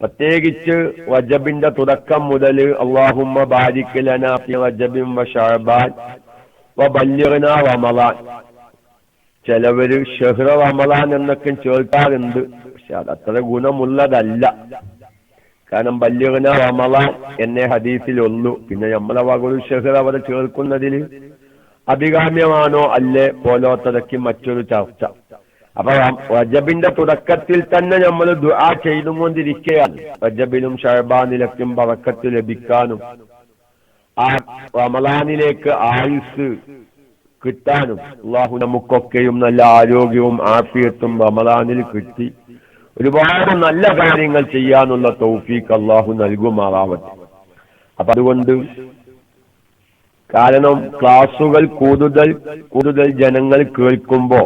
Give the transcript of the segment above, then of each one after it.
പ്രത്യേകിച്ച് റജബിന്റെ തുടക്കം മുതൽ അല്ലാഹുമ്മ ബാരിക് ലനാ ഫി റജബിൻ വ ശഅബാൻ വ ബല്ലിഗ്നാ റമളാൻ. ചിലവര് ഷഹ്റ റമളാൻ എന്നൊക്കെ ചേർക്കാറുണ്ട്. പക്ഷെ അതത്ര ഗുണമുള്ളതല്ല. കാരണം ബല്ലിഗ്നാ റമളാൻ എന്നേ ഹദീസിലുള്ളൂ. പിന്നെ നമ്മളെ വകുൽ ഷഹ്റ അവിടെ ചേർക്കുന്നതിൽ അഭികാമ്യമാണോ അല്ലേ പോലോത്തതൊക്കെ മറ്റൊരു ചർച്ച. അപ്പൊ റജബിന്റെ തുടക്കത്തിൽ തന്നെ നമ്മൾ ദുആ ചെയ്തുകൊണ്ടിരിക്കുകയാണ്. റജബിലും ശഅബാനിലൊക്കെ ബറക്കത്ത് ലഭിക്കാനും ആ റമളാനിലേക്ക് ആയുസ് കിട്ടാനും അല്ലാഹു നമുക്കൊക്കെയും നല്ല ആരോഗ്യവും ആഫിയത്തും റമളാനിൽ കിട്ടി ഒരുപാട് നല്ല കാര്യങ്ങൾ ചെയ്യാനുള്ള തൗഫീഖ് അല്ലാഹു നൽകുമാറാവട്ടെ. അപ്പൊ അതുകൊണ്ട് കാരണം ക്ലാസുകൾ കൂടുതൽ ജനങ്ങൾ കേൾക്കുമ്പോ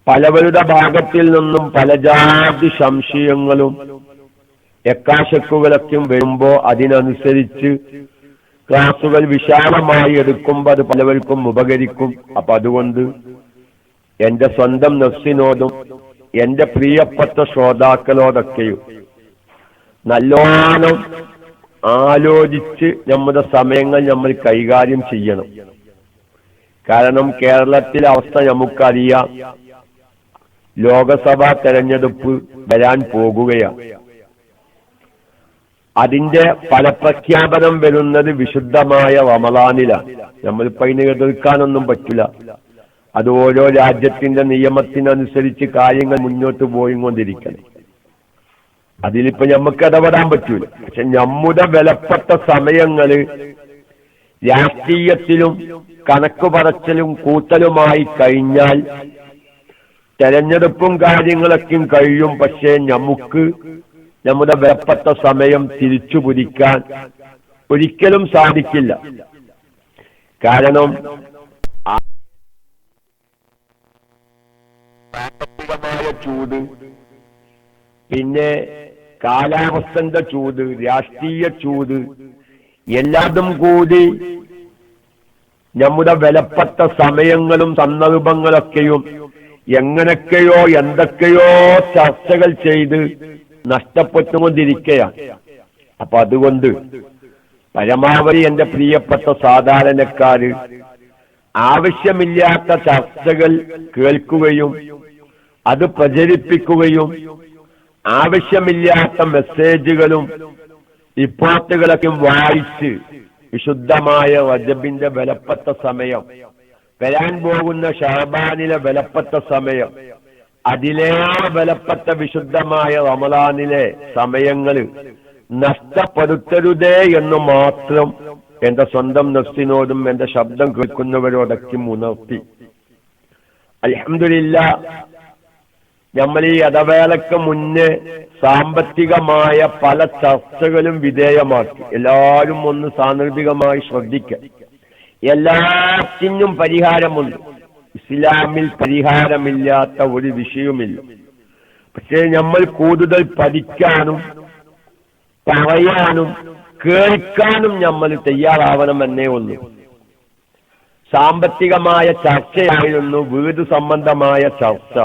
പലവരുടെ ഭാഗത്തിൽ നിന്നും പല ജാതി സംശയങ്ങളും എക്കാശക്കുകളൊക്കെ വരുമ്പോ അതിനനുസരിച്ച് ക്ലാസുകൾ വിശാലമായി എടുക്കുമ്പോൾ അത് പലവർക്കും ഉപകരിക്കും. അപ്പൊ അതുകൊണ്ട് എന്റെ സ്വന്തം നഫ്സിനോടും എന്റെ പ്രിയപ്പെട്ട ശ്രോതാക്കളോടൊക്കെയും നല്ലോണം ആലോചിച്ച് നമ്മുടെ സമയങ്ങൾ നമ്മൾ കൈകാര്യം ചെയ്യണം. കാരണം കേരളത്തിലെ അവസ്ഥ നമുക്കറിയാം. ലോകസഭാ തെരഞ്ഞെടുപ്പ് വരാൻ പോകുകയാണ്. അതിന്റെ ഫലപ്രഖ്യാപനം വരുന്നത് വിശുദ്ധമായ റമളാനിലാണ്. നമ്മളിപ്പോ അതിനെ എതിർക്കാനൊന്നും പറ്റില്ല. അത് ഓരോ രാജ്യത്തിന്റെ നിയമത്തിനനുസരിച്ച് കാര്യങ്ങൾ മുന്നോട്ട് പോയിക്കൊണ്ടിരിക്കണം. അതിലിപ്പോ നമുക്ക് ഇടപെടാൻ പറ്റൂല. പക്ഷെ നമ്മുടെ വിലപ്പെട്ട സമയങ്ങള് രാഷ്ട്രീയത്തിലും കണക്ക് പറച്ചിലും കൂട്ടലുമായി കഴിഞ്ഞാൽ തെരഞ്ഞെടുപ്പും കാര്യങ്ങളൊക്കെയും കഴിയും. പക്ഷേ നമുക്ക് നമ്മുടെ വിലപ്പെട്ട സമയം തിരിച്ചു പിടിക്കാൻ ഒരിക്കലും സാധിക്കില്ല. കാരണം സാമ്പത്തികമായ ചൂട്, പിന്നെ കാലാവസ്ഥന്റെ ചൂട്, രാഷ്ട്രീയ ചൂട് എല്ലാതും കൂടി നമ്മുടെ വിലപ്പെട്ട സമയങ്ങളും സന്ദർഭങ്ങളൊക്കെയും എങ്ങനെയൊക്കെയോ എന്തൊക്കെയോ ചർച്ചകൾ ചെയ്ത് നഷ്ടപ്പെട്ടുകൊണ്ടിരിക്കുകയാണ്. അപ്പൊ അതുകൊണ്ട് പരമാവധി എന്റെ പ്രിയപ്പെട്ട സാധാരണക്കാര് ആവശ്യമില്ലാത്ത ചർച്ചകൾ കേൾക്കുകയും അത് പ്രചരിപ്പിക്കുകയും ആവശ്യമില്ലാത്ത മെസ്സേജുകളും റിപ്പോർട്ടുകളൊക്കെ വായിച്ച് വിശുദ്ധമായ റജബിന്റെ വിലപ്പെട്ട സമയം, വരാൻ പോകുന്ന ശഅബാനിലെ വിലപ്പെട്ട സമയം, അതിലേറെ വിലപ്പെട്ട വിശുദ്ധമായ റമളാനിലെ സമയങ്ങൾ നഷ്ടപ്പെടുത്തരുതേ എന്ന് മാത്രം എന്റെ സ്വന്തം നഫ്സിനോടും എന്റെ ശബ്ദം കേൾക്കുന്നവരോടൊക്കെ ഉണർത്തി. അൽഹംദുലില്ലാഹ്, നമ്മൾ ഈ ഇടവേളയ്ക്ക് മുന്നേ സാമ്പത്തികമായ പല ചർച്ചകളും വിധേയമാക്കി. എല്ലാവരും ഒന്ന് സാന്ദർഭികമായി ശ്രദ്ധിക്കുക. എല്ലാത്തിനും പരിഹാരമുണ്ട്. ഇസ്ലാമിൽ പരിഹാരമില്ലാത്ത ഒരു വിഷയവുമില്ല. പക്ഷേ നമ്മൾ കൂടുതൽ പഠിക്കാനും പറയാനും കേൾക്കാനും നമ്മൾ തയ്യാറാവണമെന്നേ ഉള്ളൂ. സാമ്പത്തികമായ ചർച്ചയായിരുന്നു വീട് സംബന്ധമായ ചർച്ച.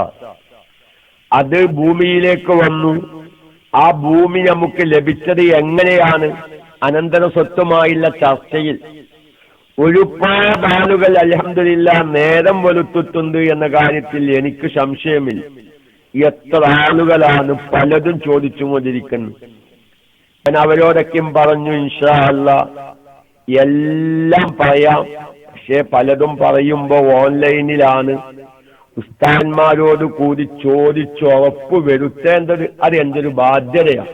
അത് ഭൂമിയിലേക്ക് വന്നു. ആ ഭൂമി നമുക്ക് ലഭിച്ചത് എങ്ങനെയാണ്? അനന്തര സ്വത്തുമായുള്ള ചർച്ചയിൽ ഒരുപാട് ആളുകൾ അൽഹംദുലില്ലാഹ് നേരം വെളുത്തിട്ടുണ്ട് എന്ന കാര്യത്തിൽ എനിക്ക് സംശയമില്ല. എത്ര ആളുകളാണ് പലതും ചോദിച്ചുകൊണ്ടിരിക്കുന്നത്. ഞാൻ അവരോടൊക്കെയും പറഞ്ഞു, ഇൻഷാ അല്ലാഹ് എല്ലാം പറയാം. പക്ഷെ പലതും പറയുമ്പോ ഓൺലൈനിലാണ്. ഉസ്താദന്മാരോട് കൂടി ചോദിച്ചുറപ്പ് വരുത്തേണ്ടത് അത് എൻ്റെ ഒരു ബാധ്യതയാണ്.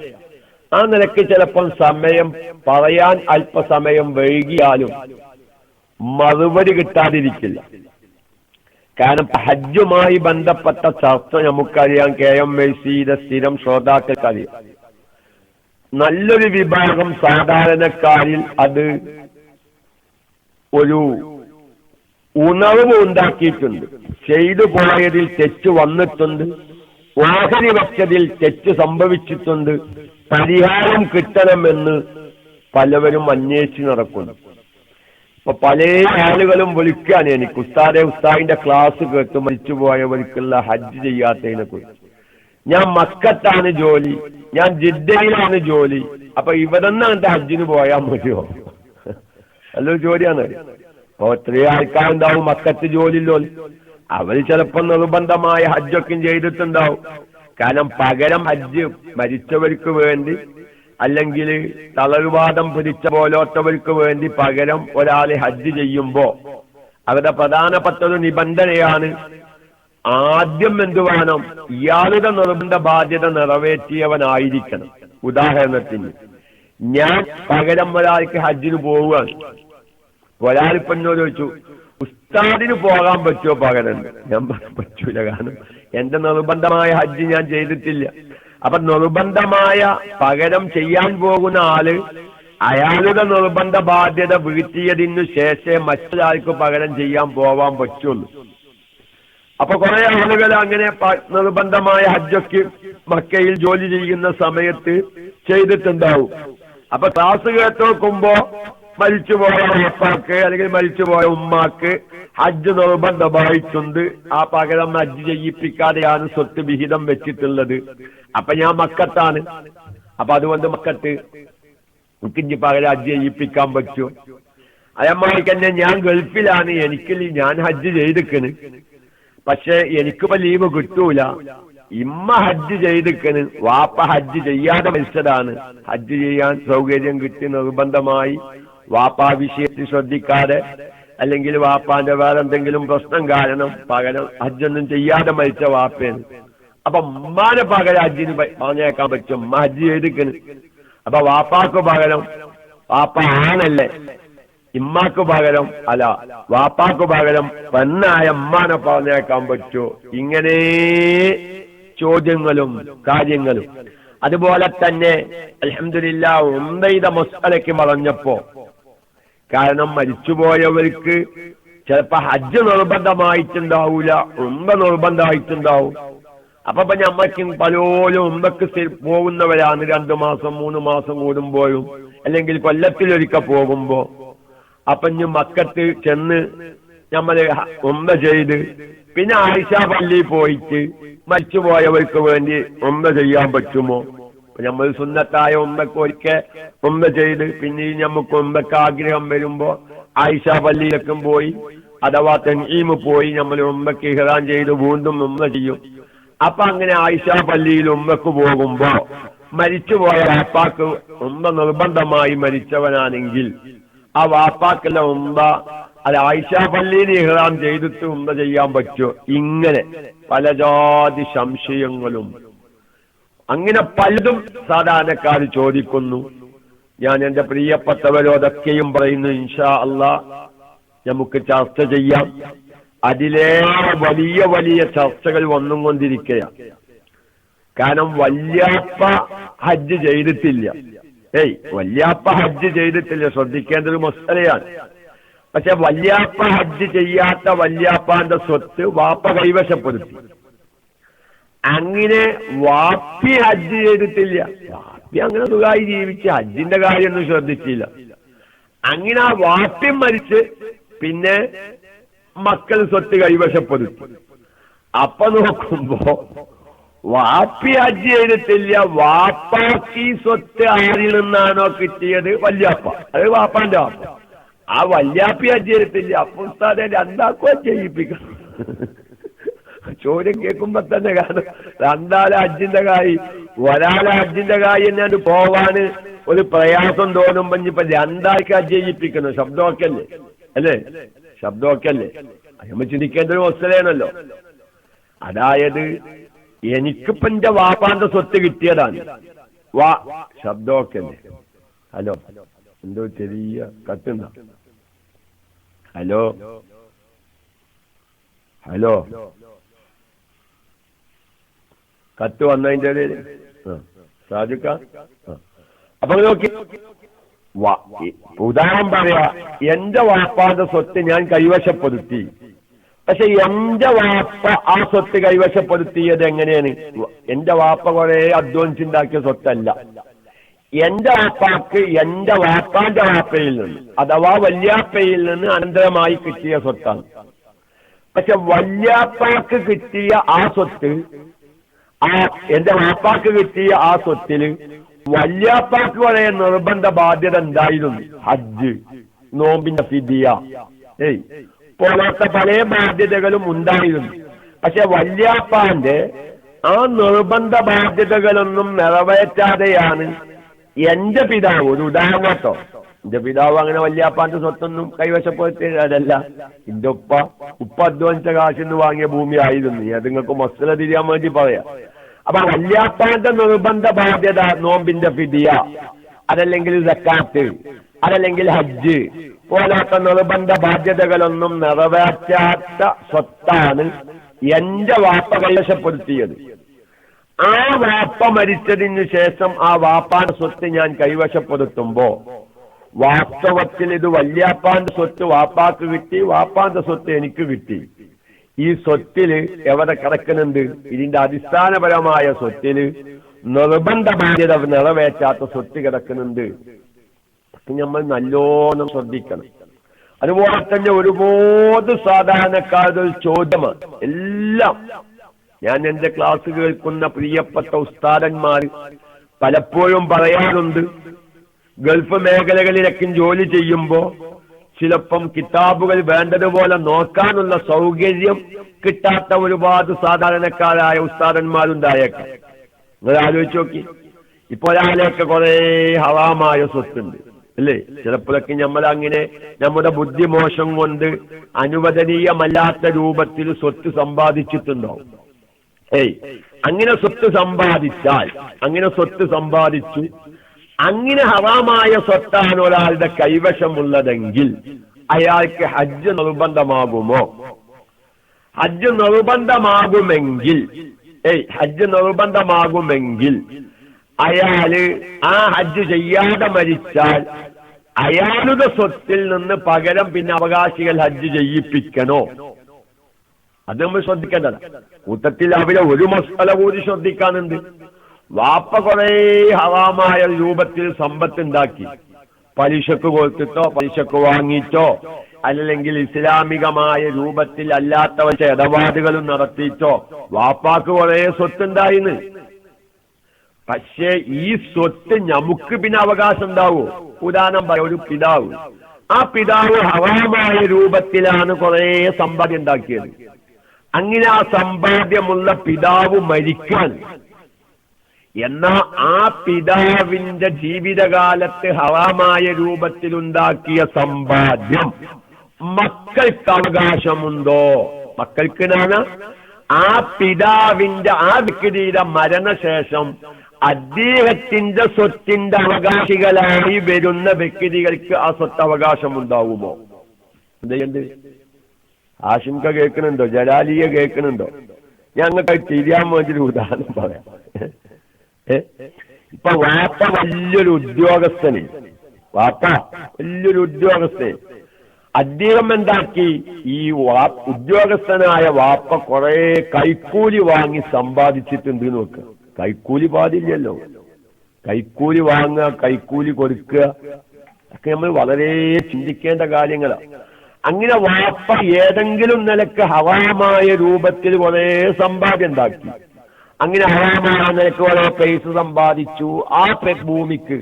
ആ നിലയ്ക്ക് ചിലപ്പം സമയം പറയാൻ അല്പസമയം വൈകിയാലും മറുപടി കിട്ടാതിരിക്കില്ല. കാരണം ഹജ്ജുമായി ബന്ധപ്പെട്ട ചർച്ച നമുക്കറിയാം. KMICയുടെ സ്ഥിരം ശ്രോതാക്കൾക്കറിയാം. നല്ലൊരു വിഭാഗം സാധാരണക്കാരിൽ അത് ഒരു ഉണർവ് ഉണ്ടാക്കിയിട്ടുണ്ട്. ചെയ്തു പോയതിൽ തെറ്റ് വന്നിട്ടുണ്ട്, ഓഹരി വെച്ചതിൽ തെറ്റ് സംഭവിച്ചിട്ടുണ്ട്, പരിഹാരം കിട്ടണമെന്ന് പലവരും അന്വേഷിച്ച് നടക്കുന്നു. ഇപ്പൊ പല ആളുകളും വിളിക്കാൻ എനിക്ക്, ഉസ്താദിന്റെ ക്ലാസ് കേട്ട് മരിച്ചുപോയവർക്കുള്ള ഹജ്ജ് ചെയ്യാത്തതിനെ കുറിച്ച് ഞാൻ മക്കത്താണ് ജോലി, ഞാൻ ജിദ്ദയിലാണ് ജോലി, അപ്പൊ ഇവിടെ നിന്ന് അങ്ങനത്തെ ഹജ്ജിന് പോയാൽ മതിയോ? നല്ലൊരു ജോലിയാണ്. അപ്പൊ എത്രയോ ആൾക്കാരുണ്ടാവും മക്കത്ത് ജോലിയില്ലോ, അവർ ചിലപ്പോൾ നിർബന്ധമായ ഹജ്ജൊക്കെ ചെയ്തിട്ടുണ്ടാവും. കാരണം പകരം ഹജ്ജ് മരിച്ചവർക്ക് വേണ്ടി അല്ലെങ്കിൽ തളർവാദം പിടിച്ച പോലോത്തവർക്ക് വേണ്ടി പകരം ഒരാൾ ഹജ്ജ് ചെയ്യുമ്പോ അവരുടെ പ്രധാനപ്പെട്ട ഒരു നിബന്ധനയാണ് ആദ്യം എന്തു വേണം, ഇയാളുടെ നിർബന്ധ ബാധ്യത നിറവേറ്റിയവനായിരിക്കണം. ഉദാഹരണത്തിന് ഞാൻ പകരം ഒരാൾക്ക് ഹജ്ജിന് പോവുകയാണ്. ഒരാളിപ്പോ എന്നോട് ചോദിച്ചു, ഉസ്താദിന് പോകാൻ പറ്റുമോ പകരം? ഞാൻ പറ്റൂല, കാരണം എന്റെ നിർബന്ധമായ ഹജ്ജ് ഞാൻ ചെയ്തിട്ടില്ല. അപ്പൊ നിർബന്ധമായ പകരം ചെയ്യാൻ പോകുന്ന ആള് അയാളുടെ നിർബന്ധ ബാധ്യത വീട്ടിയതിനു ശേഷമേ മറ്റൊരാൾക്ക് പകരം ചെയ്യാൻ പോവാൻ പറ്റുള്ളൂ. അപ്പൊ കുറെ ആളുകൾ അങ്ങനെ നിർബന്ധമായ ഹജ്ജൊക്കെ മക്കയിൽ ജോലി ചെയ്യുന്ന സമയത്ത് ചെയ്തിട്ടുണ്ടാവും. അപ്പൊ ക്ലാസ് കേട്ട് നോക്കുമ്പോ മരിച്ചുപോയ ഉപ്പാക്ക് അല്ലെങ്കിൽ മരിച്ചുപോയ ഉമ്മാക്ക് ഹജ്ജ് നിർബന്ധമായിട്ടുണ്ട്, ആ പകരം ഹജ്ജ് ചെയ്യിപ്പിക്കാതെയാണ് സ്വത്ത് വിഹിതം വെച്ചിട്ടുള്ളത്. അപ്പൊ ഞാൻ മക്കത്താണ്, അപ്പൊ അതുകൊണ്ട് മക്കത്ത് എനിക്കിഞ്ഞി പകരം ഹജ്ജ് ചെയ്യിപ്പിക്കാൻ പറ്റുമോ? അതേമാതിരി തന്നെ ഞാൻ ഗൾഫിലാണ്, എനിക്ക് ഞാൻ ഹജ്ജ് ചെയ്തിക്കണ്, പക്ഷെ എനിക്കിപ്പോ ലീവ് കിട്ടൂല. ഇമ്മ ഹജ്ജ് ചെയ്തിക്കണ്, വാപ്പ ഹജ്ജ് ചെയ്യാതെ മരിച്ചതാണ്. ഹജ്ജ് ചെയ്യാൻ സൗകര്യം കിട്ടി നിർബന്ധമായി വാപ്പാ വിഷയത്തിൽ ശ്രദ്ധിക്കാതെ അല്ലെങ്കിൽ വാപ്പാന്റെ വേറെ എന്തെങ്കിലും പ്രശ്നം കാരണം പകരം ഹജ്ജൊന്നും ചെയ്യാതെ മരിച്ച വാപ്പയാണ്. അപ്പൊ ഉമ്മാനെ പകരം ഹജ്ജിന് പറഞ്ഞേക്കാൻ പറ്റും, ഉമ്മ ഹജ്ജ് ചെയ്തിക്കണ്. അപ്പൊ വാപ്പാക്ക് പകരം, വാപ്പ ആണല്ലേ, ഇമ്മാക്ക് പകരം അല്ല വാപ്പാക്ക് പകരം പെണ്ണായ ഉമ്മാനെ പറഞ്ഞേക്കാൻ പറ്റുമോ? ഇങ്ങനെ ചോദ്യങ്ങളും കാര്യങ്ങളും. അതുപോലെ തന്നെ അൽഹംദുലില്ലാഹ് ഉംറയുടെ മസ്അലയ്ക്ക് പറഞ്ഞപ്പോ, കാരണം മരിച്ചുപോയവർക്ക് ചിലപ്പോ ഹജ്ജ് നിർബന്ധമായിട്ടുണ്ടാവൂല, ഉംറ നിർബന്ധമായിട്ടുണ്ടാവും. അപ്പൊ ഞമ്മക്കും പലരും ഉംറക്ക് പോകുന്നവരാണ്, 2 മാസം 3 മാസം കൂടുമ്പോഴും അല്ലെങ്കിൽ കൊല്ലത്തിലൊരിക്കൽ പോകുമ്പോ. അപ്പൊ ഇനി മക്കത്ത് ചെന്ന് നമ്മള് ഉംറ ചെയ്ത് പിന്നെ ആയിഷ പള്ളിയിൽ പോയിട്ട് മരിച്ചുപോയവർക്ക് വേണ്ടി ഉംറ ചെയ്യാൻ പറ്റുമോ? നമ്മൾ സുന്നത്തായ ഉംറക്ക് ഒരിക്കൽ ഉംറ ചെയ്ത് പിന്നെ നമുക്ക് ഉംറക്ക് ആഗ്രഹം വരുമ്പോ ആയിഷ പള്ളിയിലേക്കും പോയി അഥവാ തൻഈമ് പോയി നമ്മൾ ഉംറക്ക് ഇഹ്റാം ചെയ്ത് വീണ്ടും ഉംറ ചെയ്യും. അപ്പൊ അങ്ങനെ ആയിഷ പള്ളിയിൽ ഉംറക്ക് പോകുമ്പോ മരിച്ചുപോയ വാപ്പാക്ക് ഉംറ നിർബന്ധമായി മരിച്ചവനാണെങ്കിൽ ആ വാപ്പാക്കുള്ള ഉംറ അത് ആയിഷ പള്ളിയിൽ ഇഹ്റാം ചെയ്തിട്ട് ഉംറ ചെയ്യാൻ പറ്റുമോ? ഇങ്ങനെ പല ജാതി സംശയങ്ങളും അങ്ങനെ പലതും സാധാരണക്കാർ ചോദിക്കുന്നു. ഞാൻ എന്റെ പ്രിയപ്പെട്ടവരോടൊക്കെയും പറയുന്നു, ഇൻഷാ അല്ലാഹ് നമുക്ക് ചർച്ച ചെയ്യാം. അതിലേറെ വലിയ വലിയ ചർച്ചകൾ വന്നുകൊണ്ടിരിക്കുകയാണ്. കാരണം വല്യാപ്പ ഹജ്ജ് ചെയ്തിട്ടില്ല. വല്യാപ്പ ഹജ്ജ് ചെയ്തിട്ടില്ല, ശ്രദ്ധിക്കേണ്ട ഒരു മസലയാണ്. പക്ഷെ വല്യാപ്പ ഹജ്ജ് ചെയ്യാത്ത വല്യാപ്പാന്റെ സ്വത്ത് വാപ്പ കൈവശപ്പെടുത്തി. അങ്ങനെ വാപ്പി ഹജ്ജ് ചെയ്തിട്ടില്ല, വാപ്പി അങ്ങനെ സുഖമായി ജീവിച്ച് ഹജ്ജിന്റെ കാര്യമൊന്നും ശ്രദ്ധിച്ചില്ല. അങ്ങനെ ആ വാപ്പി മരിച്ച് പിന്നെ മക്കൾ സ്വത്ത് കൈവശപ്പെടുത്തി. അപ്പൊ നോക്കുമ്പോ വാപ്പി ഹജ്ജ് ചെയ്തിട്ടില്ല, വാപ്പാക്ക് സ്വത്ത് ആരിൽ നിന്നാണോ കിട്ടിയത് വല്യാപ്പ, അത് വാപ്പാന്റെ വാപ്പ, ആ വല്യാപ്പി ഹജ്ജ് ചെയ്തിട്ടില്ല. അപ്പൊ ഉസ്താദെ രണ്ടാക്കും ഹജ്ജ് ചെയ്യിപ്പിക്കണം. ചോദ്യം കേൾക്കുമ്പോ തന്നെ കാരണം രണ്ടാളെ ഹജ്ജിന്റെ കായ്, ഒരാളെ ഹജ്ജിന്റെ കായ് എന്നാണ്ട് പോവാന് ഒരു പ്രയാസം തോന്നുമ്പോ ഇനിയിപ്പൊ രണ്ടാൾക്ക് ഹജ്ജ് ചെയ്യിപ്പിക്കണം. ശബ്ദമൊക്കെ അല്ലേ, അല്ലേ? ശബ്ദമൊക്കെ അല്ലേ? നമ്മൾ ചിന്തിക്കേണ്ട ഒരു അവസ്ഥയാണല്ലോ. അതായത് എനിക്കിപ്പോ എന്റെ വാപ്പാന്റെ സ്വത്ത് കിട്ടിയതാണ്. ശബ്ദമൊക്കെ അല്ലേ? ഹലോ, എന്തോ ചെറിയ കത്തുന്ന. ഹലോ ഹലോ, കത്ത് വന്നതിന്റെ ഇടയിൽ സാധിക്ക. അപ്പൊ നോക്കി, ഉദാഹരണം പറയാ, എന്റെ വാപ്പാന്റെ സ്വത്ത് ഞാൻ കൈവശപ്പെടുത്തി. പക്ഷെ എന്റെ വാപ്പ ആ സ്വത്ത് കൈവശപ്പെടുത്തിയത് എങ്ങനെയാണ്? എന്റെ വാപ്പ കുറെ അധ്വാനിച്ചുണ്ടാക്കിയ സ്വത്തല്ല. എന്റെ വാപ്പാക്ക് എന്റെ വാപ്പാന്റെ വാപ്പയിൽ നിന്ന് അഥവാ വല്യാപ്പയിൽ നിന്ന് അനന്തരമായി കിട്ടിയ സ്വത്താണ്. പക്ഷെ വല്യാപ്പാക്ക് കിട്ടിയ ആ സ്വത്ത് എന്റെ വാപ്പാക്ക് കിട്ടിയ ആ സ്വത്തില് വല്യാപ്പാക്ക് വരെ നിർബന്ധ ബാധ്യത ഉണ്ടായിരുന്നു. ഹജ്ജ്, നോമ്പിന്റെ ഫിദിയ പോലത്തെ പല ബാധ്യതകളും ഉണ്ടായിരുന്നു. പക്ഷെ വല്യാപ്പാന്റെ ആ നിർബന്ധ ബാധ്യതകളൊന്നും നിറവേറ്റാതെയാണ് എന്റെ പിതാവ്, ഒരു ഉദാഹരണട്ടോ, എന്റെ പിതാവ് അങ്ങനെ വല്യാപ്പാന്റെ സ്വത്തൊന്നും കൈവശപ്പെടുത്തിയതല്ല. എന്റെ ഉപ്പ അധ്വാനിച്ച കാശിന്ന് വാങ്ങിയ ഭൂമി ആയിരുന്നു. അത് നിങ്ങൾക്ക് മസ്ല തിരിയാൻ വേണ്ടി പറയാം. അപ്പൊ വല്യാപ്പാന്റെ നിർബന്ധ ബാധ്യത നോമ്പിന്റെ ഫിദിയ, അതല്ലെങ്കിൽ സക്കാത്ത്, അതല്ലെങ്കിൽ ഹജ്ജ് പോലാത്ത നിർബന്ധ ബാധ്യതകളൊന്നും നിറവേറ്റാത്ത സ്വത്താണ് എന്റെ വാപ്പ കൈവശപ്പെടുത്തിയത്. ആ വാപ്പ മരിച്ചതിന് ശേഷം ആ വാപ്പാന്റെ സ്വത്ത് ഞാൻ കൈവശപ്പെടുത്തുമ്പോ വാസ്തവത്തിൽ ഇത് വല്യാപ്പാന്റെ സ്വത്ത് വാപ്പാക്ക് കിട്ടി, വാപ്പാന്റെ സ്വത്ത് എനിക്ക് കിട്ടി. ഈ സ്വത്തില് എവിടെ കിടക്കുന്നുണ്ട്? ഇതിന്റെ അടിസ്ഥാനപരമായ സ്വത്തില് നിർബന്ധ ബാധ്യത നിറവേറ്റാത്ത സ്വത്ത് കിടക്കുന്നുണ്ട്. നമ്മൾ നല്ലോണം ശ്രദ്ധിക്കണം. അതുപോലെ തന്നെ ഒരുപാട് സാധാരണക്കാരുടെ ചോദ്യമാണ് എല്ലാം. ഞാൻ എന്റെ ക്ലാസ് കേൾക്കുന്ന പ്രിയപ്പെട്ട ഉസ്താദന്മാർ പലപ്പോഴും പറയാറുണ്ട്, ഗൾഫ് മേഖലകളിലൊക്കെ ജോലി ചെയ്യുമ്പോ ചിലപ്പം കിതാബുകൾ വേണ്ടതുപോലെ നോക്കാനുള്ള സൗകര്യം കിട്ടാത്ത ഒരുപാട് സാധാരണക്കാരായ ഉസ്താദന്മാരുണ്ടായേക്കാം. നിങ്ങൾ ആലോചിച്ച് നോക്കി, ഇപ്പൊ ഒരാളെയൊക്കെ കുറെ ഹറാമായ സ്വത്തുണ്ട് അല്ലേ? ചിലപ്പോഴൊക്കെ നമ്മളങ്ങനെ നമ്മുടെ ബുദ്ധിമോശം കൊണ്ട് അനുവദനീയമല്ലാത്ത രൂപത്തിൽ സ്വത്ത് സമ്പാദിച്ചിട്ടുണ്ടാവും. അങ്ങനെ സ്വത്ത് സമ്പാദിച്ചാൽ, അങ്ങനെ സ്വത്ത് സമ്പാദിച്ചു, അങ്ങനെ ഹറാമായ സ്വത്താണ് ഒരാളുടെ കൈവശമുള്ളതെങ്കിൽ അയാൾക്ക് ഹജ്ജ് നിർബന്ധമാകുമോ? ഹജ്ജ് നിർബന്ധമാകുമെങ്കിൽ അയാള് ആ ഹജ്ജ് ചെയ്യാതെ മരിച്ചാൽ അയാളുടെ സ്വത്തിൽ നിന്ന് പകരം പിന്നെ അവകാശികൾ ഹജ്ജ് ചെയ്യിപ്പിക്കണോ? അത് നമ്മൾ ശ്രദ്ധിക്കേണ്ടത്. കൂട്ടത്തിൽ അവിടെ ഒരു മസാല കൂടി ശ്രദ്ധിക്കാനുണ്ട്. വാപ്പ കുറെ ഹറാമായ രൂപത്തിൽ സമ്പത്തുണ്ടാക്കി, പലിശക്ക് കൊടുത്തിട്ടോ പലിശക്ക് വാങ്ങിയിട്ടോ അല്ലെങ്കിൽ ഇസ്ലാമികമായ രൂപത്തിൽ അല്ലാത്ത ഇടപാടുകളും നടത്തിയിട്ടോ വാപ്പാക്ക് കുറെ സ്വത്തുണ്ടായിന്ന്. പക്ഷേ ഈ സ്വത്ത് നമുക്ക് പിന്നെ അവകാശം ഉണ്ടാവോ? ഉദാഹരണം പറയാം, ഒരു പിതാവ്, ആ പിതാവ് ഹറാമായ രൂപത്തിലാണ് കുറെ സമ്പാദ്യം ഉണ്ടാക്കിയത്. അങ്ങനെ ആ സമ്പാദ്യമുള്ള പിതാവ് മരിക്കാൻ, എന്നാ ആ പിതാവിന്റെ ജീവിതകാലത്ത് ഹറാമായ രൂപത്തിലുണ്ടാക്കിയ സമ്പാദ്യം മക്കൾക്ക് അവകാശമുണ്ടോ? മക്കൾക്ക് ആ പിതാവിന്റെ ആ വ്യക്തിയുടെ മരണശേഷം അദ്ദേഹത്തിന്റെ സ്വത്തിന്റെ അവകാശികളായി വരുന്ന വ്യക്തികൾക്ക് ആ സ്വത്ത് അവകാശം ഉണ്ടാവുമോ? എന്തുണ്ട്? ആശങ്ക കേൾക്കുന്നുണ്ടോ? ജലാലിയെ കേൾക്കുന്നുണ്ടോ? ഞങ്ങൾക്ക് തിരിയാൻ വേണ്ടി ഒരു ഉദാഹരണം പറയാം. ഇപ്പൊ വാപ്പ വലിയൊരു ഉദ്യോഗസ്ഥന്, അദ്ദേഹം എന്താക്കി? ഈ ഉദ്യോഗസ്ഥനായ വാപ്പ കുറെ കൈക്കൂലി വാങ്ങി സമ്പാദിച്ചിട്ടുണ്ട് നോക്കുക. കൈക്കൂലി പാടില്ലല്ലോ. കൈക്കൂലി വാങ്ങുക, കൈക്കൂലി കൊടുക്കുക ഒക്കെ നമ്മൾ വളരെ ചിന്തിക്കേണ്ട കാര്യങ്ങളാണ്. അങ്ങനെ വാപ്പ ഏതെങ്കിലും നിലക്ക് ഹറാമായ രൂപത്തിൽ കുറെ സമ്പാദ്യം ഉണ്ടാക്കി, അങ്ങനെ ഹറാമായ നിലക്ക് കുറെ പൈസ സമ്പാദിച്ചു ആ ഭൂമിക്ക്,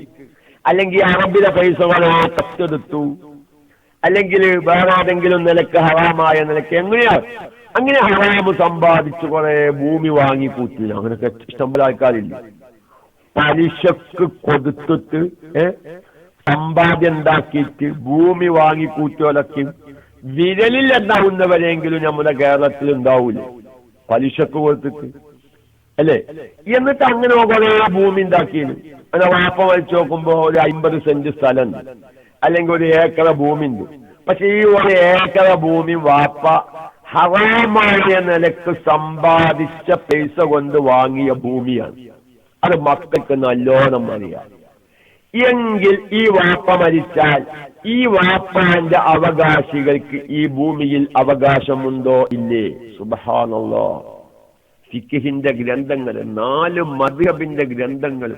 അല്ലെങ്കിൽ അറബിലെ പൈസ കുറെ കത്തെടുത്തു, അല്ലെങ്കിൽ വേറെ ഏതെങ്കിലും നിലക്ക് ഹറാമായ നിലക്ക് എങ്ങനെയാണ് അങ്ങനെ ഹറാമ് സമ്പാദിച്ചു കുറെ ഭൂമി വാങ്ങി കൂട്ടില്ല. അങ്ങനെയൊക്കെ ഇഷ്ടംപോലെ ആൾക്കാരില്ല. പലിശക്ക് കൊടുത്തിട്ട് സമ്പാദ്യം ഉണ്ടാക്കിയിട്ട് ഭൂമി വാങ്ങി കൂട്ടിയോലൊക്കെ വിരലിൽ ഉണ്ടാവുന്നവരെങ്കിലും നമ്മുടെ കേരളത്തിൽ ഉണ്ടാവൂല. പലിശക്ക് കൊടുത്തിട്ട് അല്ലേ? എന്നിട്ട് അങ്ങനെ കുറെ ഭൂമി ഉണ്ടാക്കിയത്. അങ്ങനെ വാപ്പ വലിച്ചു നോക്കുമ്പോ ഒരു 50 സെന്റ് സ്ഥലം ഉണ്ട്, അല്ലെങ്കിൽ ഒരു ഏക്കറ ഭൂമി ഉണ്ട്. പക്ഷെ ഈ ഒരു ഏക്കറ ഭൂമി വാപ്പ ഹറാമായ നിലക്ക് സമ്പാദിച്ച പൈസ കൊണ്ട് വാങ്ങിയ ഭൂമിയാണ്. അത് മക്കൾക്ക് നല്ലോണം അറിയാം. എങ്കിൽ ഈ വാപ്പ മരിച്ചാൽ ഈ വാപ്പാന്റെ അവകാശികൾക്ക് ഈ ഭൂമിയിൽ അവകാശമുണ്ടോ ഇല്ലേ? സുബ്ഹാനല്ലാഹ്. ഫിഖ്ഹിന്റെ ഗ്രന്ഥങ്ങൾ, 4 മദ്ഹബിന്റെ ഗ്രന്ഥങ്ങൾ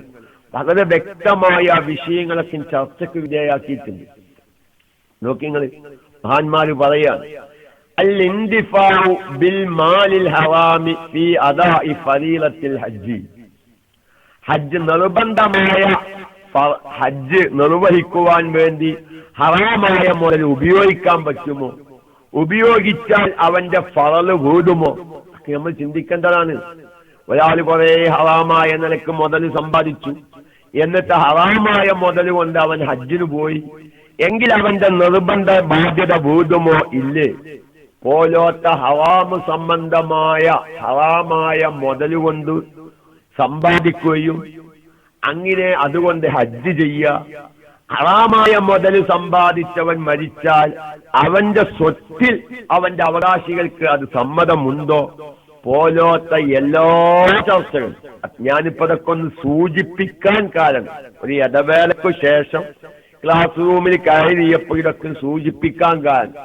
വളരെ വ്യക്തമായ വിഷയങ്ങളൊക്കെ ചർച്ചയ്ക്ക് വിധേയാക്കിയിട്ടുണ്ട്. നോക്കിങ്ങൾ, മഹാന്മാര് പറയാണ്, അൽ-ഇൻതിഫാഉ ബിൽ മാലിൽ ഹറാമി ഫീ അദാഇ ഫരീളത്തിൽ ഹജ്ജ്. ഹജ്ജ് നിർബന്ധമായ ഹജ്ജ് നിർവഹിക്കുവാൻ വേണ്ടി ഹറാമായ മുതൽ ഉപയോഗിക്കാൻ പറ്റുമോ? ഉപയോഗിച്ചാൽ അവന്റെ ഫറല് വീടുമോ? നമ്മൾ ചിന്തിക്കേണ്ടതാണ്. ഒരാൾ കുറെ ഹറാമായ നിലക്ക് മുതൽ സമ്പാദിച്ചു, എന്നിട്ട് ഹറാമായ മുതൽ കൊണ്ട് അവൻ ഹജ്ജിന് പോയി എങ്കിൽ അവന്റെ നിർബന്ധ ബാധ്യത വീടുമോ? ഇല്ലേ. പോലോത്ത ഹറാമ് സംബന്ധമായ ഹറാമായ മുതൽ കൊണ്ട് സമ്പാദിക്കുകയും അങ്ങനെ അതുകൊണ്ട് ഹജ്ജ് ചെയ്യുക, ഹറാമായ മുതൽ സമ്പാദിച്ചവൻ മരിച്ചാൽ അവന്റെ സ്വത്തിൽ അവന്റെ അവകാശികൾക്ക് അത് സമ്മതമുണ്ടോ? പോലോത്ത എല്ലാ ചർച്ചകളും ഞാനിപ്പോ അതൊക്കെ ഒന്ന് സൂചിപ്പിക്കാൻ കാരണം, ഒരു ഇടവേളയ്ക്കു ശേഷം ക്ലാസ് റൂമിൽ കയറിയപ്പോൾ ഇതൊക്കെ സൂചിപ്പിക്കാൻ കാരണം,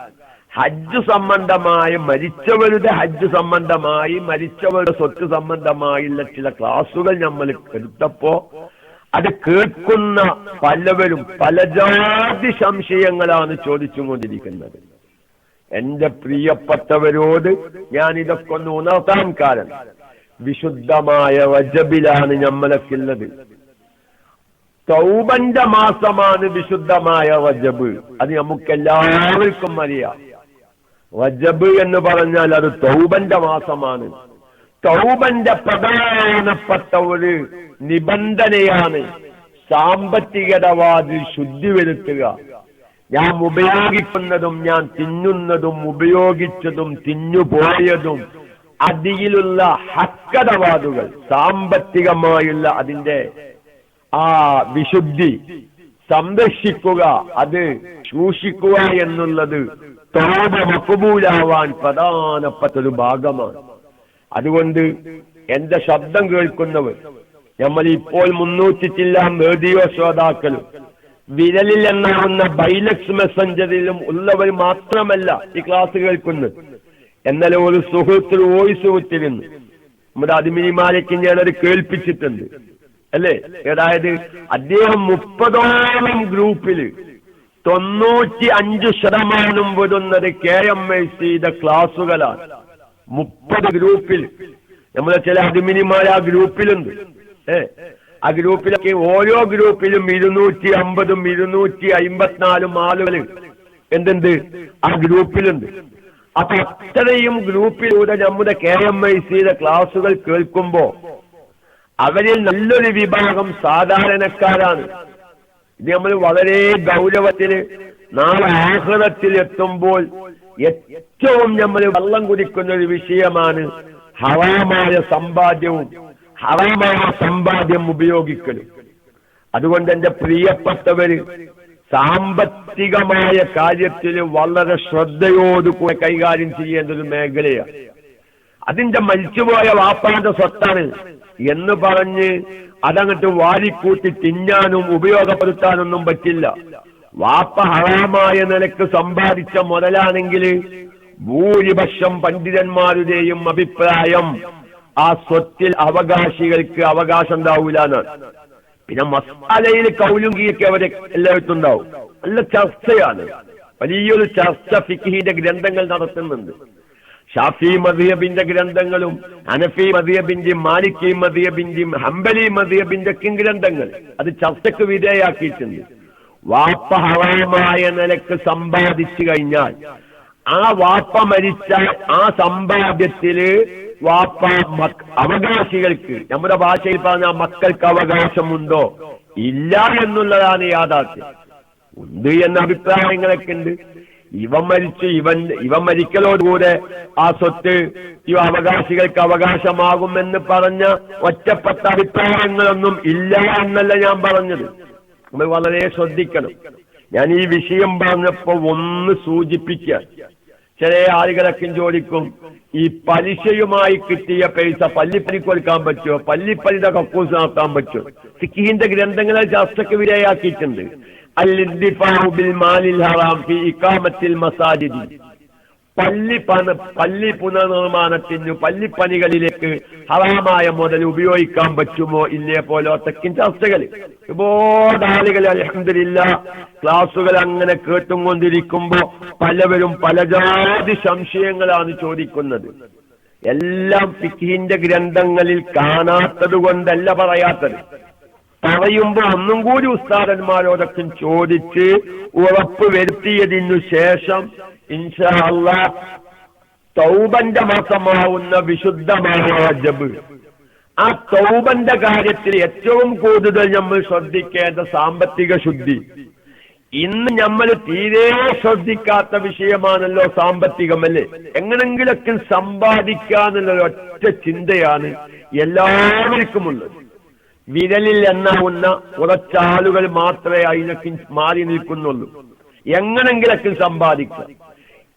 ഹജ്ജ് സംബന്ധമായി മരിച്ചവരുടെ ഹജ്ജ് സംബന്ധമായി മരിച്ചവരുടെ സ്വത്ത് സംബന്ധമായുള്ള ചില ക്ലാസുകൾ നമ്മൾ എടുത്തപ്പോ അത് കേൾക്കുന്ന പലവരും പല ജാതി സംശയങ്ങളാണ് ചോദിച്ചുകൊണ്ടിരിക്കുന്നത്. എന്റെ പ്രിയപ്പെട്ടവരോട് ഞാൻ ഇതൊക്കെ ഒന്ന് ഉണർത്താൻ കാരണം, വിശുദ്ധമായ റജബിലാണ് നമ്മളൊക്കെയുള്ളത്. തൗബന്റെ മാസമാണ് വിശുദ്ധമായ റജബ്. അത് നമുക്കെല്ലാവർക്കും അറിയാം. റജബ് എന്ന് പറഞ്ഞാൽ അത് തൗബന്റെ മാസമാണ്. തൗബന്റെ പ്രധാനപ്പെട്ട ഒരു നിബന്ധനയാണ് സാമ്പത്തികതവാദിൽ ശുദ്ധി വരുത്തുക. ഞാൻ ഉപയോഗിക്കുന്നതും ഞാൻ തിന്നുന്നതും ഉപയോഗിച്ചതും തിന്നുപോയതും അതിലുള്ള ഹക്കതവാദുകൾ, സാമ്പത്തികമായുള്ള അതിന്റെ ആ വിശുദ്ധി സംരക്ഷിക്കുക, അത് സൂക്ഷിക്കുക എന്നുള്ളത് തൗബ മഖ്ബൂലാവാൻ പ്രധാനപ്പെട്ട ഒരു ഭാഗമാണ്. അതുകൊണ്ട് എന്റെ ശബ്ദം കേൾക്കുന്നവർ, നമ്മൾ ഇപ്പോൾ 300 ചില്ലാൻ റേഡിയോ ശ്രോതാക്കളും വിരലിൽ എണ്ണാവുന്ന ബൈലക്സ് മെസ്സഞ്ചറിലും ഉള്ളവർ മാത്രമല്ല ഈ ക്ലാസ് കേൾക്കുന്നത്. എന്നാലും ഒരു സുഹൃത്ത് വോയിസ് വിട്ടിരുന്നു, നമ്മുടെ അദ്മിനി മാലിക്ക് ഞാനത് കേൾപ്പിച്ചിട്ടുണ്ട് അല്ലേ. അതായത് അദ്ദേഹം 30ഓളം ഗ്രൂപ്പിൽ 95% വരുന്നത് KMICയുടെ ക്ലാസുകളാണ്. 30 ഗ്രൂപ്പിൽ നമ്മളെ ചില അദ്മിനിമാർ ആ ഗ്രൂപ്പിലുണ്ട്. ആ ഗ്രൂപ്പിലൊക്കെ ഓരോ ഗ്രൂപ്പിലും 250 254 ആളുകൾ എന്തുണ്ട് ആ ഗ്രൂപ്പിലുണ്ട്. അപ്പൊ അത്രയും ഗ്രൂപ്പിലൂടെ നമ്മുടെ KMICയുടെ ക്ലാസുകൾ കേൾക്കുമ്പോ അവരിൽ നല്ലൊരു വിഭാഗം സാധാരണക്കാരാണ്. ഇത് നമ്മൾ വളരെ ഗൗരവത്തില് നാളെ ആഖിറത്തിൽ എത്തുമ്പോൾ ഏറ്റവും നമ്മൾ വെള്ളം കുടിക്കുന്ന ഒരു വിഷയമാണ് ഹറാമായ സമ്പാദ്യവും ഹറാമായ സമ്പാദ്യം ഉപയോഗിക്കലും. അതുകൊണ്ട് എന്റെ പ്രിയപ്പെട്ടവര് സാമ്പത്തികമായ കാര്യത്തിൽ വളരെ ശ്രദ്ധയോടുകൂടെ കൈകാര്യം ചെയ്യേണ്ട ഒരു മേഖലയാണ്. അതിന്റെ മരിച്ചുപോയ വാപ്പാന്റെ സ്വത്താണ് എന്ന് പറഞ്ഞ് അതങ്ങട്ട് വാരിക്കൂട്ടി തിന്നാനും ഉപയോഗപ്പെടുത്താനൊന്നും പറ്റില്ല. വാപ്പ ഹറാമായ നിലക്ക് സമ്പാദിച്ച മുതലാണെങ്കിൽ ഭൂരിപക്ഷം പണ്ഡിതന്മാരുടെയും അഭിപ്രായം ആ സ്വത്തിൽ അവകാശികൾക്ക് അവകാശം ഉണ്ടാവൂലെന്നാണ്. പിന്നെ മസാലയിൽ കൗലുങ്കിയൊക്കെ അവരെ എല്ലായിടത്തും ഉണ്ടാവും. നല്ല ചർച്ചയാണ്, വലിയൊരു ചർച്ച ഫിഖ്ഹിന്റെ ഗ്രന്ഥങ്ങൾ നടത്തുന്നുണ്ട്. ഷാഫി മദ്ഹബിന്റെ ഗ്രന്ഥങ്ങളും ഹനഫി മദ്ഹബിന്റെയും മാലിക്കി മദ്ഹബിന്റെയും ഹംബലി മദ്ഹബിന്റെ ഒക്കെ ഗ്രന്ഥങ്ങൾ അത് ചർച്ചയ്ക്ക് വിധേയാക്കിയിട്ടുണ്ട്. വാപ്പ ഹറാമായ നിലക്ക് സമ്പാദിച്ചു കഴിഞ്ഞാൽ ആ വാപ്പ മരിച്ചാൽ ആ സമ്പാദ്യത്തില് വാപ്പ അവകാശികൾക്ക്, നമ്മുടെ ഭാഷയിൽ പറഞ്ഞ മക്കൾക്ക് അവകാശമുണ്ടോ ഇല്ല എന്നുള്ളതാണ് യാഥാർത്ഥ്യം. ഉണ്ട് എന്ന അഭിപ്രായങ്ങളൊക്കെ ഉണ്ട്. ഇവൻ മരിച്ചു, ഇവൻ മരിക്കലോടുകൂടെ ആ സ്വത്ത് ഈ അവകാശികൾക്ക് അവകാശമാകുമെന്ന് പറഞ്ഞ ഒറ്റപ്പെട്ട അഭിപ്രായങ്ങളൊന്നും ഇല്ല എന്നല്ല ഞാൻ പറഞ്ഞത്. നമ്മൾ വളരെ ശ്രദ്ധിക്കണം. ഞാൻ ഈ വിഷയം പറഞ്ഞപ്പോ ഒന്ന് സൂചിപ്പിക്കാൻ, ചില ആളുകളൊക്കെ ചോദിക്കും, ഈ പലിശയുമായി കിട്ടിയ പൈസ പള്ളിപ്പണിക്ക് കൊടുക്കാൻ പറ്റുമോ, പള്ളിപ്പണിയുടെ കക്കൂസ് നടത്താൻ പറ്റുമോ? ഫിഖ്ഹിന്റെ ഗ്രന്ഥങ്ങളെ ചർച്ചയ്ക്ക് വിധേയാക്കിയിട്ടുണ്ട്. അൽ-ഇൻതിഫാഉ ബിൽ മാലിൽ ഹറാം ഫി ഇഖാമത്തിൽ മസാജിദി. പള്ളി പുനർനിർമ്മാണത്തിന് പള്ളിപ്പണികളിലേക്ക് ഹറാമായ മുതൽ ഉപയോഗിക്കാൻ പറ്റുമോ ഇല്ലേ പോലത്തൊക്കെ ചർച്ചകൾ. ഒരുപാട് ആളുകൾ അൽഹംദുലില്ലാഹ് ക്ലാസുകൾ അങ്ങനെ കേട്ടുകൊണ്ടിരിക്കുമ്പോ പലവരും പല ജാതി സംശയങ്ങളാണ് ചോദിക്കുന്നത്. എല്ലാം ഫിഖ്ഹിന്റെ ഗ്രന്ഥങ്ങളിൽ കാണാത്തത് കൊണ്ടല്ല പറയാത്തത്. പറയുമ്പോ ഒന്നും കൂടി ഉസ്താദന്മാരോടൊക്കെ ചോദിച്ച് ഉറപ്പ് വരുത്തിയതിനു ശേഷം ഇൻഷാ അല്ലാഹ് തൗബന്റെ മാസമാവുന്ന വിശുദ്ധമായ റജബ്, ആ തൗബന്റെ കാര്യത്തിൽ ഏറ്റവും കൂടുതൽ നമ്മൾ ശ്രദ്ധിക്കേണ്ട സാമ്പത്തിക ശുദ്ധി. ഇന്ന് നമ്മൾ തീരെ ശ്രദ്ധിക്കാത്ത വിഷയമാണല്ലോ സാമ്പത്തികമല്ലേ. എങ്ങനെങ്കിലൊക്കെ സമ്പാദിക്കാന്നുള്ള ഒറ്റ ചിന്തയാണ് എല്ലാവർക്കും ഉള്ളത്. വിരലിൽ എണ്ണാവുന്ന കുറച്ചാളുകൾ മാത്രമേ അതിനൊക്കെ മാറി നിൽക്കുന്നുള്ളൂ. എങ്ങനെങ്കിലൊക്കെ സമ്പാദിക്കുക.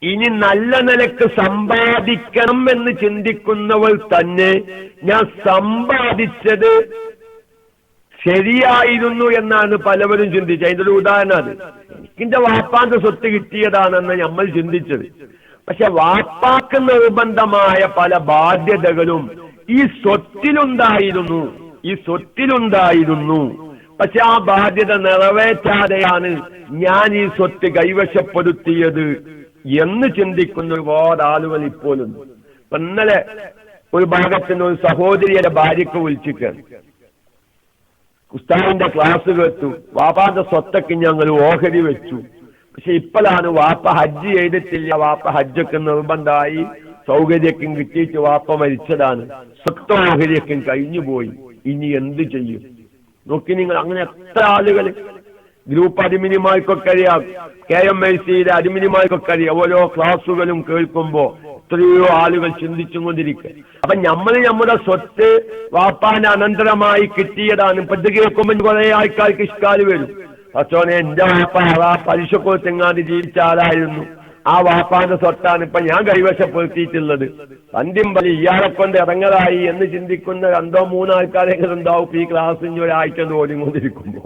ഇനി നല്ല നിലക്ക് സമ്പാദിക്കണം എന്ന് ചിന്തിക്കുന്നവർ തന്നെ ഞാൻ സമ്പാദിച്ചത് ശരിയായിരുന്നു എന്നാണ് പലവരും ചിന്തിച്ചത്. അതിൻ്റെ ഒരു ഉദാഹരണം അത്. എനിക്കിന്റെ വാപ്പാന്റെ സ്വത്ത് കിട്ടിയതാണെന്ന് നമ്മൾ ചിന്തിച്ചത്. പക്ഷെ വാപ്പാക്ക് നിർബന്ധമായ പല ബാധ്യതകളും ഈ സ്വത്തിലുണ്ടായിരുന്നു. പക്ഷെ ആ ബാധ്യത നിറവേറ്റാതെയാണ് ഞാൻ ഈ സ്വത്ത് കൈവശപ്പെടുത്തിയത് എന്ന് ചിന്തിക്കുന്ന ഒരുപാട് ആളുകൾ ഇപ്പോഴും. ഇന്നലെ ഒരു ഭാഗത്തിന് ഒരു സഹോദരിയുടെ ഭാര്യക്ക് വിളിച്ചിട്ട് ഉസ്താദിന്റെ ക്ലാസ് കേട്ടു, വാപ്പാന്റെ സ്വത്തൊക്കെ ഞങ്ങൾ ഓഹരി വെച്ചു. പക്ഷെ ഇപ്പോഴാണ് വാപ്പ ഹജ്ജ് ചെയ്തിട്ടില്ല, വാപ്പ ഹജ്ജൊക്കെ നിർബന്ധമായി സൗകര്യമൊക്കെ കിട്ടിയിട്ട് വാപ്പ മരിച്ചതാണ്, സ്വത്ത് ഓഹരിയൊക്കെ കഴിഞ്ഞുപോയി, ഇനി എന്ത് ചെയ്യും? നോക്കി നിങ്ങൾ. അങ്ങനെ എത്ര ആളുകൾ ഗ്രൂപ്പ് അഡ്മിനിമാർക്കൊക്കെ അറിയാം, KMICയിലെ അഡ്മിനിമാർക്കൊക്കെ അറിയാം. ഓരോ ക്ലാസ്സുകളും കേൾക്കുമ്പോ എത്രയോ ആളുകൾ ചിന്തിച്ചും കൊണ്ടിരിക്കുക. അപ്പൊ നമ്മുടെ സ്വത്ത് വാപ്പാന്റെ അനന്തരമായി കിട്ടിയതാണ്. ഇപ്പൊ ഇത് കേൾക്കുമ്പോൾ കുറെ ആൾക്കാർക്ക് ഇഷ്കാല് വരും. അച്ചോനെ എന്റെ വാപ്പ പലിശ കൊടുത്തെങ്ങാണ്ട് ജീവിച്ച ആളായിരുന്നു, ആ വാപ്പാന്റെ സ്വത്താണ് ഇപ്പൊ ഞാൻ കൈവശപ്പെടുത്തിയിട്ടുള്ളത്, അന്ത്യം വലി ഇയാളെ കൊണ്ട് ഇറങ്ങലായി എന്ന് ചിന്തിക്കുന്ന 2-3 ആൾക്കാരെങ്കിലും ഉണ്ടാവും ഈ ക്ലാസ് ഒരാഴ്ച ഓടിക്കൊണ്ടിരിക്കുമ്പോ.